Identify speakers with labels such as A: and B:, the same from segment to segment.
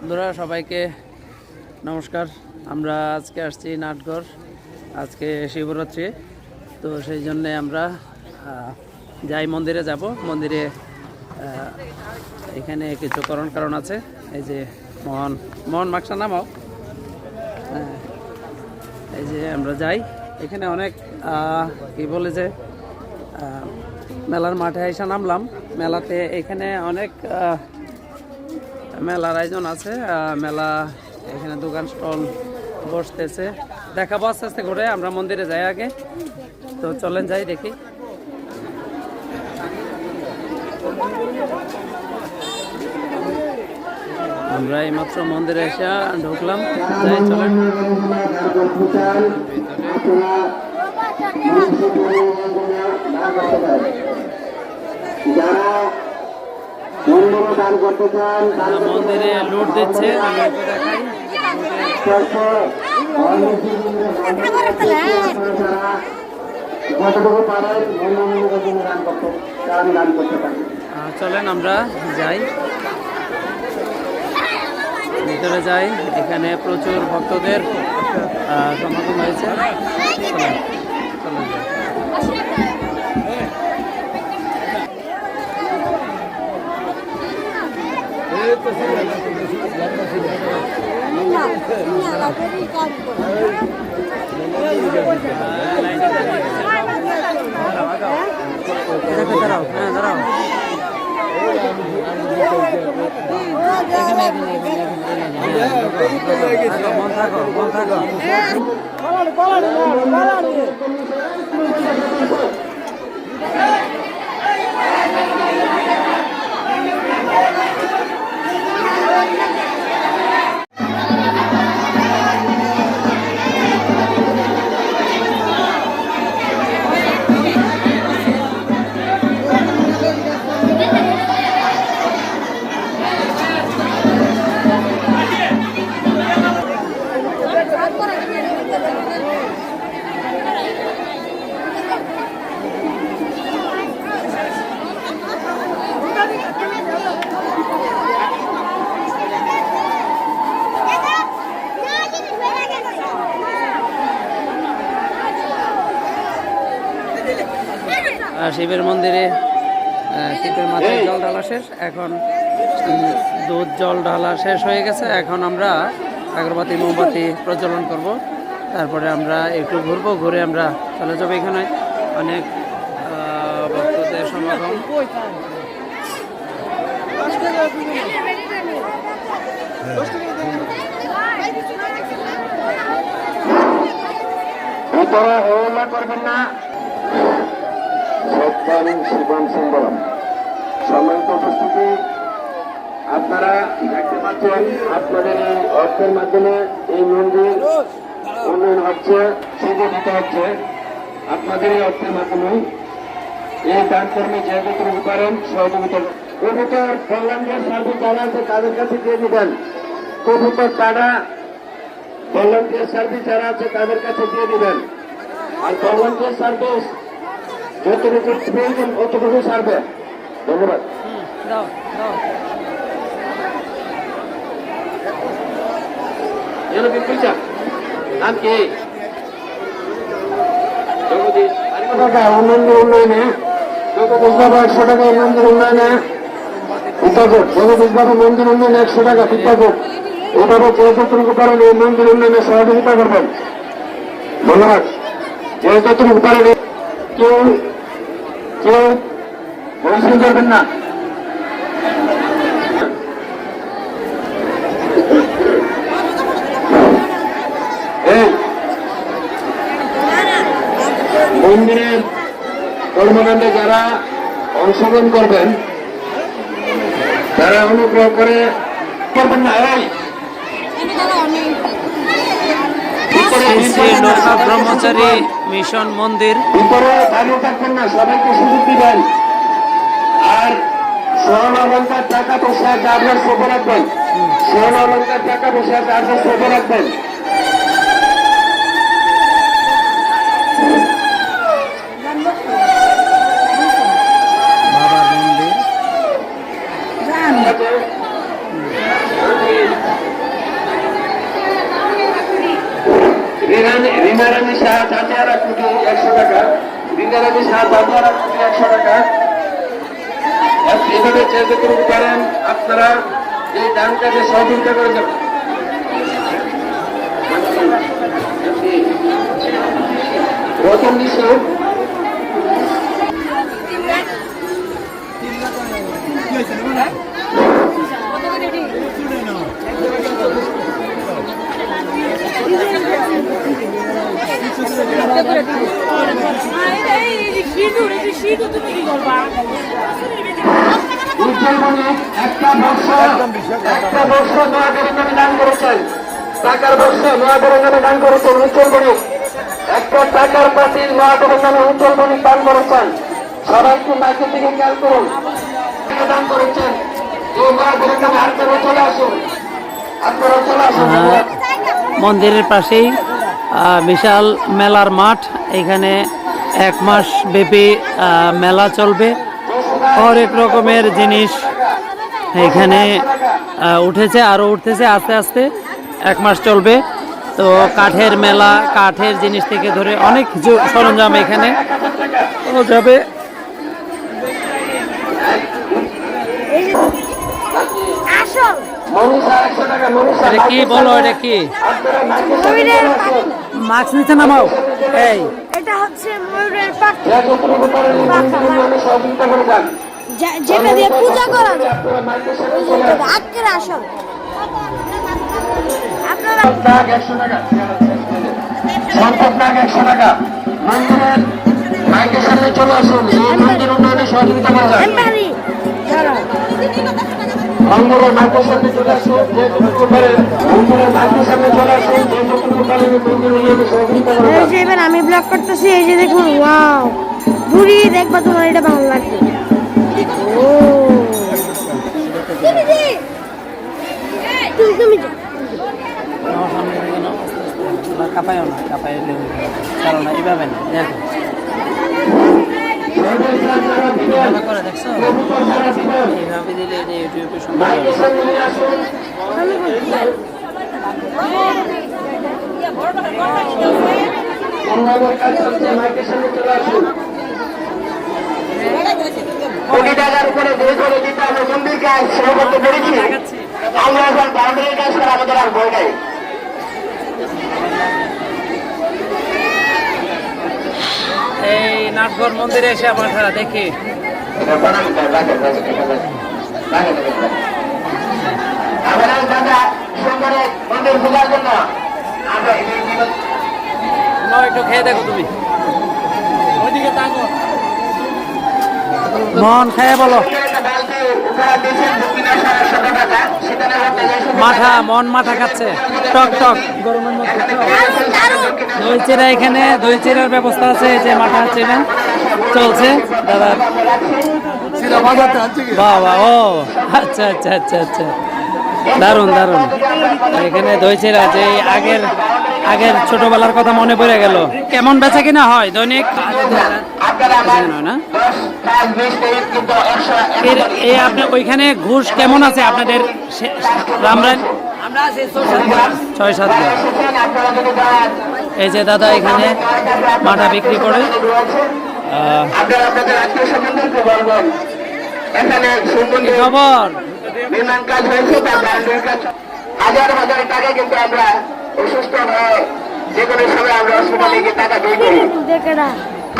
A: বন্ধুরা সবাইকে নমস্কার। আমরা আজকে আসছি নাটগড়, আজকে শিবরাত্রি, তো সেই জন্যে আমরা যাই মন্দিরে যাব। মন্দিরে এখানে কিছু কারণ আছে। এই যে মোহন মাকসা নামাও, এই যে আমরা যাই। এখানে অনেক কি বলে যে মেলার মাঠে এসে নামলাম। মেলাতে এখানে অনেক মেলার আয়োজন আছে। মেলা এখানে দোকান স্টল বসতেছে, দেখাবো আস্তে আস্তে ঘুরে। আমরা মন্দিরে যাই আগে, তো চলেন যাই দেখি। আমরা এইমাত্র মন্দিরে এসে ঢুকলাম, যাই চলেন। মন্দিরে লুট দিচ্ছে, দেখাই। চলেন আমরা যাই, ভিতরে যাই। এখানে প্রচুর ভক্তদের সমাগম হয়েছে। চলেন চলেন যাই। দাঁড়াও, হ্যাঁ দাঁড়াও। মন থাকো, মন থাকো। শিবের মন্দিরে শিবের মাথায় জল ঢালা শেষ। এখন দুধ জল ঢালা শেষ হয়ে গেছে। এখন আমরা আগরবাতি মোমবাতি প্রজ্বলন করব, তারপরে আমরা একটু ঘুরবো, ঘুরে আমরা চলে যাবো। এখানে অনেক ভক্তদের সমাগম।
B: করবেন না। শিবম সিম্বলম সম্মানিত উপস্থিতি, আপনারা দেখতে পাচ্ছেন আপনাদের এই অর্থের মাধ্যমে এই মন্দির উন্নয়ন হচ্ছে, সুযোগিত হচ্ছে। আপনাদের এই অর্থের মাধ্যমে এই দান কর্মী যে যতটুকু পারেন সহযোগিতা। কবুতর ভলান্টিয়ার সার্ভিস যারা আছে তাদের কাছে দিয়ে দিবেন। কবুতর টাকা ভলান্টিয়ার সার্ভিস যারা আছে তাদের কাছে দিয়ে দিবেন। আর ভলান্টিয়ার সার্ভিস যতটুকু প্রয়োজন অতটুকু সারবে। ধন্যবাদ। নাম কি? উন্নয়নে জগদীশ বাবা 100 টাকা মন্দির উন্নয়নে পিতাকোট, জগদীশ বাবা মন্দির উন্নয়নে 100 টাকা পিতাকোট। এভাবে যে যতটুকু পারেন এই মন্দির উন্নয়নে সহযোগিতা করবেন। ধন্যবাদ। যে যতটুকু পারেন কেউ পরিশ্রম করবেন না। মন্দিরের কর্মকাণ্ডে যারা অংশগ্রহণ করবেন তারা অনুগ্রহ করে করবেন না।
A: ব্রহ্মচারী মিশন মন্দির
B: ভিতরে দাঁড়িয়ে থাকবেন না, সবাইকে সুযোগ দিবেন। আর স্বর্ণ অলঙ্কার টাকা পয়সা চার্জার সোপে রাখবেন। স্বর্ণ অলঙ্কার টাকা পয়সা চার্জার সোপে রাখবেন।
A: বাবার মন্দির
B: রিনারানি শাহ জাতিয়ারা কুটি 100 টাকা, রিনারানি শাহ জাতিয়ারা কুটি 100 টাকা। এভাবে যে যেটুকু পারেন আপনারা এই ডান কাজে সহযোগিতা করে যাবেন। রতন নিশো উজ্জ্বল বণিক একটা বর্ষ নয়াগড়ের নামে দান করেছেন, টাকার বর্ষ নয়াগড়ের নামে দান করেছেন উজ্জ্বল বণিক। একটা টাকার পাতিল নয়াগড়ের নামে উজ্জ্বল বণিক দান করেছেন। সবাইকে মাইকের দিকে খেয়াল করুন, দান করেছেন এই নয়াগড়ের নামে আপনারা চলে আসুন, আপনারা চলে আসুন।
A: মন্দিরের পাশেই বিশাল মেলার মাঠ। এখানে 1 মাস ব্যাপী মেলা চলবে। অনেক রকমের জিনিস এখানে উঠেছে, আরও উঠতেছে আস্তে আস্তে। 1 মাস চলবে। তো কাঠের মেলা, কাঠের জিনিস থেকে ধরে অনেক কিছু সরঞ্জাম এখানে যাবে। এটা কি বলো, এটা কি মাস্ক নিচে নামাও? এই
C: এটা হচ্ছে ময়ূরের পাখা, যেটা দিয়ে পূজা করা যায়। আজকের আসল আপনারা
B: 100 টাকা, সম্পদ নাগ 100 টাকা। মন্দিরের মাইকের সামনে চলে আসুন, এই মন্দির উন্নয়নে সহযোগিতা করে যান। মন্দিরের মাইকের সামনে চলে আসুন, যে যতটুকু পারে মন্দিরের মাইকের সামনে চলে আসুন, যে যতটুকু পারে মন্দির উন্নয়নে সহযোগিতা করে যান।
C: এবার আমি ব্লগ করতেছি, এই যে দেখুন, ওয়াও ঘুরি দেখবা, তোমার এটা ভালো লাগবে। ও তুমি
A: কাপাইও না, কাপাইলে কারণ এইভাবে না। দেখো এইভাবে করে দেখছো, এইভাবে দিলে এটা ইউটিউবে সুন্দর হবে।
B: কোটি টাকার উপরে যে করে দিতে আমরা মন্দির কাজ শুরু করতে পেরেছি। আমরা এখন বাউন্ডারির কাজ করে আমাদের আর বই নাই।
A: এই নাটঘর মন্দিরে এসে আমার খেলা দেখি।
B: আমরা দাদা সুন্দরে মন্দির পূজার জন্য আমরা
A: একটু খেয়ে দেখো তুমি, ওইদিকে তাকো, মন খেয়ে বলো। মাঠা, মন মাঠা খাচ্ছে, টক টক গরমের মধ্যে। দই চিরা, এখানে দই চিরার ব্যবস্থা আছে, যে মাঠা চিরা চলছে দাদা। বাবা, ও আচ্ছা আচ্ছা আচ্ছা আচ্ছা, দারুণ দারুণ। এখানে দই চিরা, যে আগের ছোটবেলার কথা মনে পড়ে গেল। কেমন বেচা কিনা হয় দৈনিক? না এই আপনি ওইখানে ঘুষ কেমন আছে আপনাদের? রামরান 6-7 জন। এই যে দাদা এখানে মাঠা বিক্রি করে। খবর
B: নির্মাণ কাজ হয়েছে, হাজার হাজার টাকা কিন্তু আমরা অসুস্থ হয়ে যে কোনো সময় আমরা হসপিটালে গিয়ে টাকা দিয়ে করি।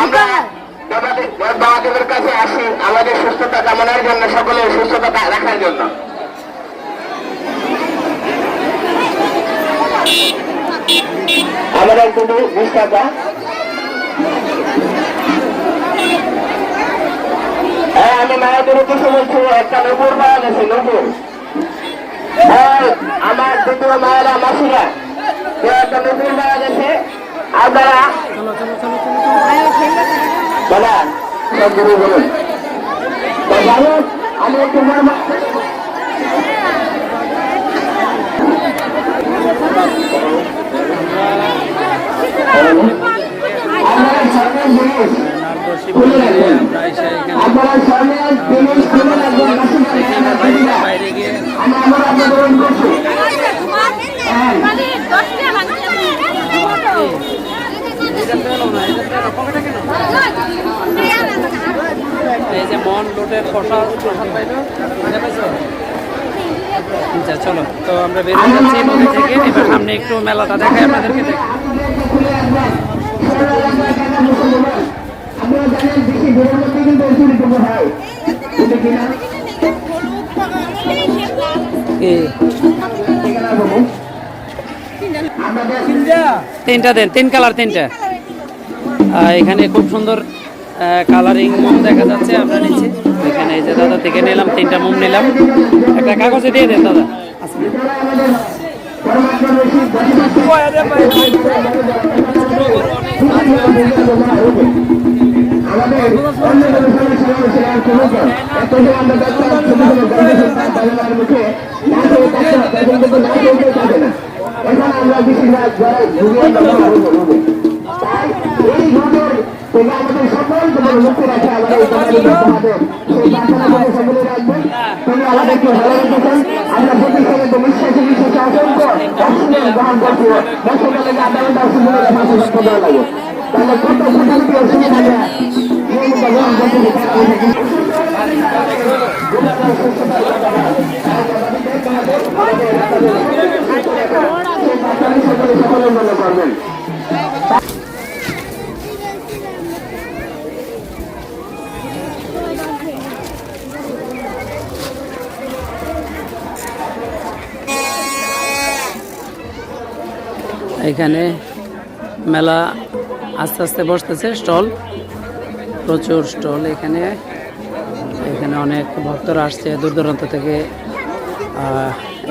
B: আমরা বাবাদেবের কাছে আসি আমাদের সুস্থতা কামনার জন্য, সকলের সুস্থতা রাখার জন্য। আমাদের কিন্তু 20 টাকা। হ্যাঁ, আমি মায়াদের উদ্দেশ্য বলছি, একটা নপুর পাওয়া গেছে, নপুর। হ্যাঁ, আমার দ্বিতীয় মায়েরা মাসিরা একটা নপুর পাওয়া গেছে। আপনারা বলা সব গুরু বলুন। আমি একটু আপনারা সরকার জিনিস খুলে রাখবেন, আপনারা সরকার জিনিস খুলে রাখবেন।
A: বাইরে গিয়ে
B: আমরা আপনাদের অনুরোধ করছি।
A: এই যে মন লোটের প্রসাদ পাইলো, মজা পাইছো? আচ্ছা চলো, তো আমরা বেরিয়ে যাচ্ছি মন্দির থেকে। এবার সামনে একটু মেলাটা দেখাই আপনাদেরকে। তিনটা দেন, 3 কালার 3টা। এখানে খুব সুন্দর কালারিং মোম দেখা যাচ্ছে, আমরা নিচ্ছি। এখানে এই যে দাদা থেকে নিলাম 3টা মোম নিলাম। একটা কাগজে দিয়ে দেন দাদা। এখানে মেলা আস্তে আস্তে বসতেছে, স্টল, প্রচুর স্টল। এখানে অনেক ভক্তরা আসছে দূর দূরান্ত থেকে।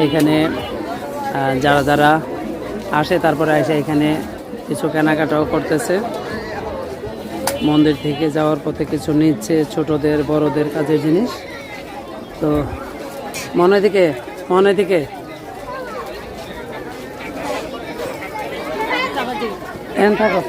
A: এখানে যারা আসে তারপরে এসে এখানে কিছু কেনাকাটাও করতেছে। মন্দির থেকে যাওয়ার পথে কিছু নিচ্ছে, ছোটদের বড়দের কাজের জিনিস। তো মনে থেকে এন থাকো।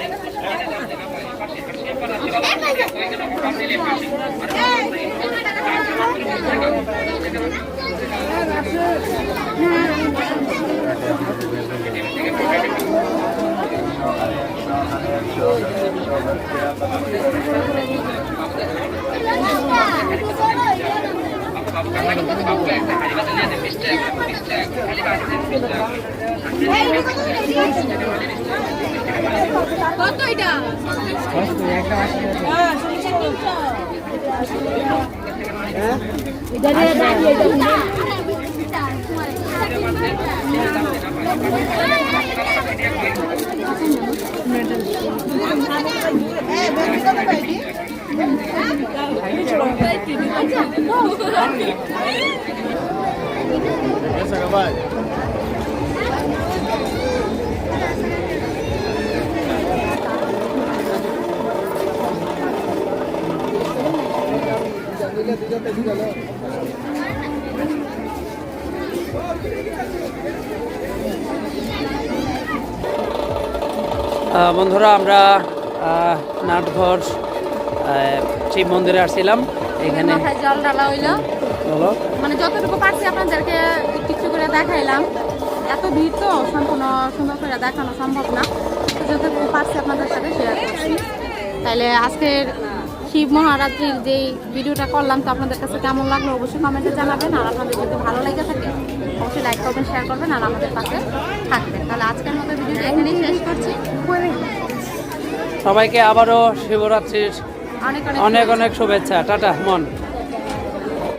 D: কত এটা?
A: বন্ধুরা, আমরা নাটঘর শিব মন্দিরে আসছিলাম। এখানে
D: জল ঢালা হইলো,
A: বলো,
D: মানে যতটুকু পারছি আপনাদেরকে কিছু করে দেখাইলাম। এত ভিড় তো সম্পূর্ণ সুন্দর করে দেখানো সম্ভব না, যতটুকু পারছি আপনাদের সাথে শেয়ার করছি। তাইলে আজকের শিব মহারাত্রির যে ভিডিওটা করলাম, তো আপনাদের কাছে কেমন লাগলো অবশ্যই কমেন্টে জানাবেন। আর আপনাদের যদি ভালো লেগে থাকে অবশ্যই লাইক করবেন, শেয়ার করবেন আর আমাদের পাশে থাকবেন। তাহলে আজকের মতো ভিডিওটা এখানেই শেষ করছি।
A: সবাইকে আবারও শিবরাত্রির অনেক অনেক শুভেচ্ছা। টাটা মন।